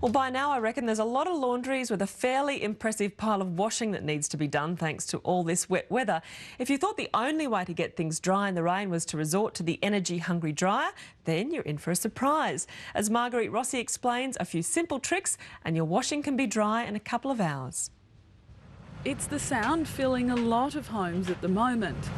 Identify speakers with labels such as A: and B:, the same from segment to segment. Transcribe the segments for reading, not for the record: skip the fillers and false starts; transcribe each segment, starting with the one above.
A: Well, by now I reckon there's a lot of laundries with a fairly impressive pile of washing that needs to be done thanks to all this wet weather. If you thought the only way to get things dry in the rain was to resort to the energy-hungry dryer, then you're in for a surprise. As Marguerite Rossi explains, a few simple tricks and your washing can be dry in a couple of hours.
B: It's the sound filling a lot of homes at the moment.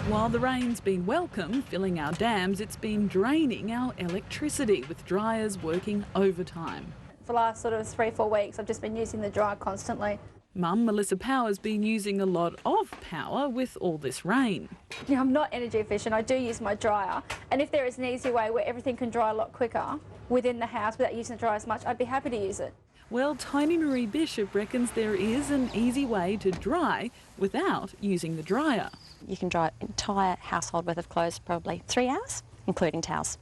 B: While the rain's been welcome, filling our dams, it's been draining our electricity with dryers working overtime.
C: For the last sort of 3-4 weeks, I've just been using the dryer constantly.
B: Mum, Melissa Power's been using a lot of power with all this rain.
C: Yeah, I'm not energy efficient. I do use my dryer. And if there is an easy way where everything can dry a lot quicker within the house without using the dryer as much, I'd be happy to use it.
B: Well, Tony Marie Bishop reckons there is an easy way to dry without using the dryer.
D: You can dry an entire household worth of clothes probably 3 hours, including towels.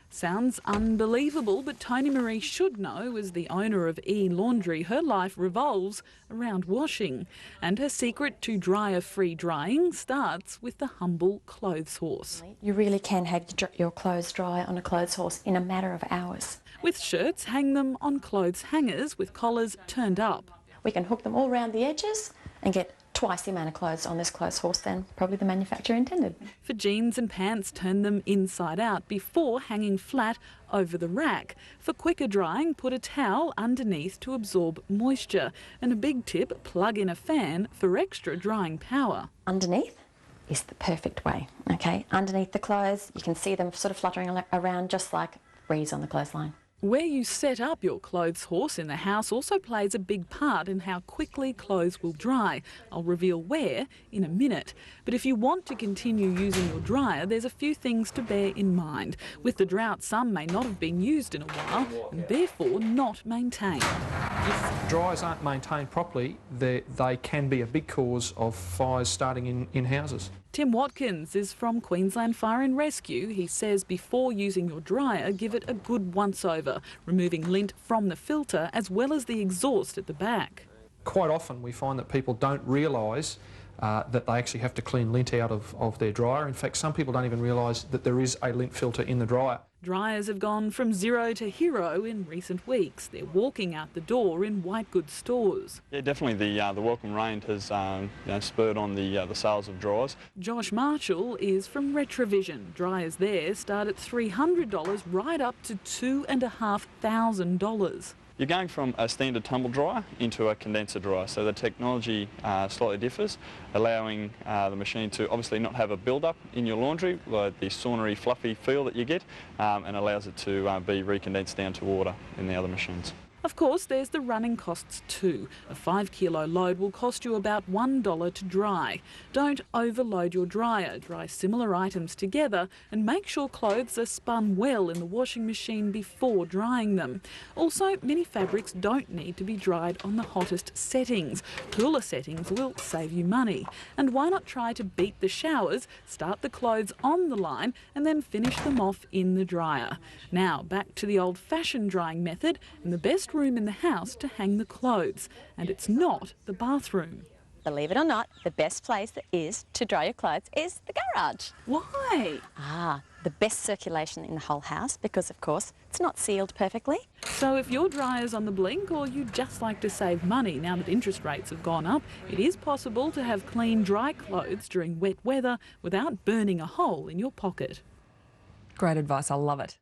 B: Sounds unbelievable, but Tony Marie should know, as the owner of E-Laundry, her life revolves around washing. And her secret to dryer-free drying starts with the humble clothes horse.
D: You really can have your clothes dry on a clothes horse in a matter of hours.
B: With shirts, hang them on clothes hangers with collars turned up.
D: We can hook them all around the edges and get twice the amount of clothes on this clothes horse than probably the manufacturer intended.
B: For jeans and pants, turn them inside out before hanging flat over the rack. For quicker drying, put a towel underneath to absorb moisture. And a big tip, plug in a fan for extra drying power.
D: Underneath is the perfect way, okay? Underneath the clothes, you can see them sort of fluttering around just like breeze on the clothesline.
B: Where you set up your clothes horse in the house also plays a big part in how quickly clothes will dry. I'll reveal where in a minute. But if you want to continue using your dryer, there's a few things to bear in mind. With the drought, some may not have been used in a while and therefore not maintained.
E: If dryers aren't maintained properly, they can be a big cause of fires starting in houses.
B: Tim Watkins is from Queensland Fire and Rescue. He says before using your dryer, give it a good once-over, removing lint from the filter as well as the exhaust at the back.
E: Quite often we find that people don't realise that they actually have to clean lint out of their dryer. In fact, some people don't even realise that there is a lint filter in the dryer.
B: Dryers have gone from zero to hero in recent weeks. They're walking out the door in white goods stores.
F: Yeah, definitely the welcome rain has spurred on the sales of dryers.
B: Josh Marshall is from Retrovision. Dryers there start at $300 right up to $2,500.
F: You're going from a standard tumble dryer into a condenser dryer, so the technology slightly differs, allowing the machine to obviously not have a build-up in your laundry, like the saunery, fluffy feel that you get, and allows it to be recondensed down to water in the other machines.
B: Of course, there's the running costs too. A 5-kilo load will cost you about $1 to dry. Don't overload your dryer. Dry similar items together and make sure clothes are spun well in the washing machine before drying them. Also, many fabrics don't need to be dried on the hottest settings. Cooler settings will save you money. And why not try to beat the showers, start the clothes on the line and then finish them off in the dryer. Now, back to the old-fashioned drying method and the best room in the house to hang the clothes, and it's not the bathroom.
D: Believe it or not, the best place that is to dry your clothes is the garage.
B: Why?
D: The best circulation in the whole house because, of course, it's not sealed perfectly.
B: So if your dryer's on the blink or you just like to save money now that interest rates have gone up, it is possible to have clean, dry clothes during wet weather without burning a hole in your pocket.
A: Great advice, I love it.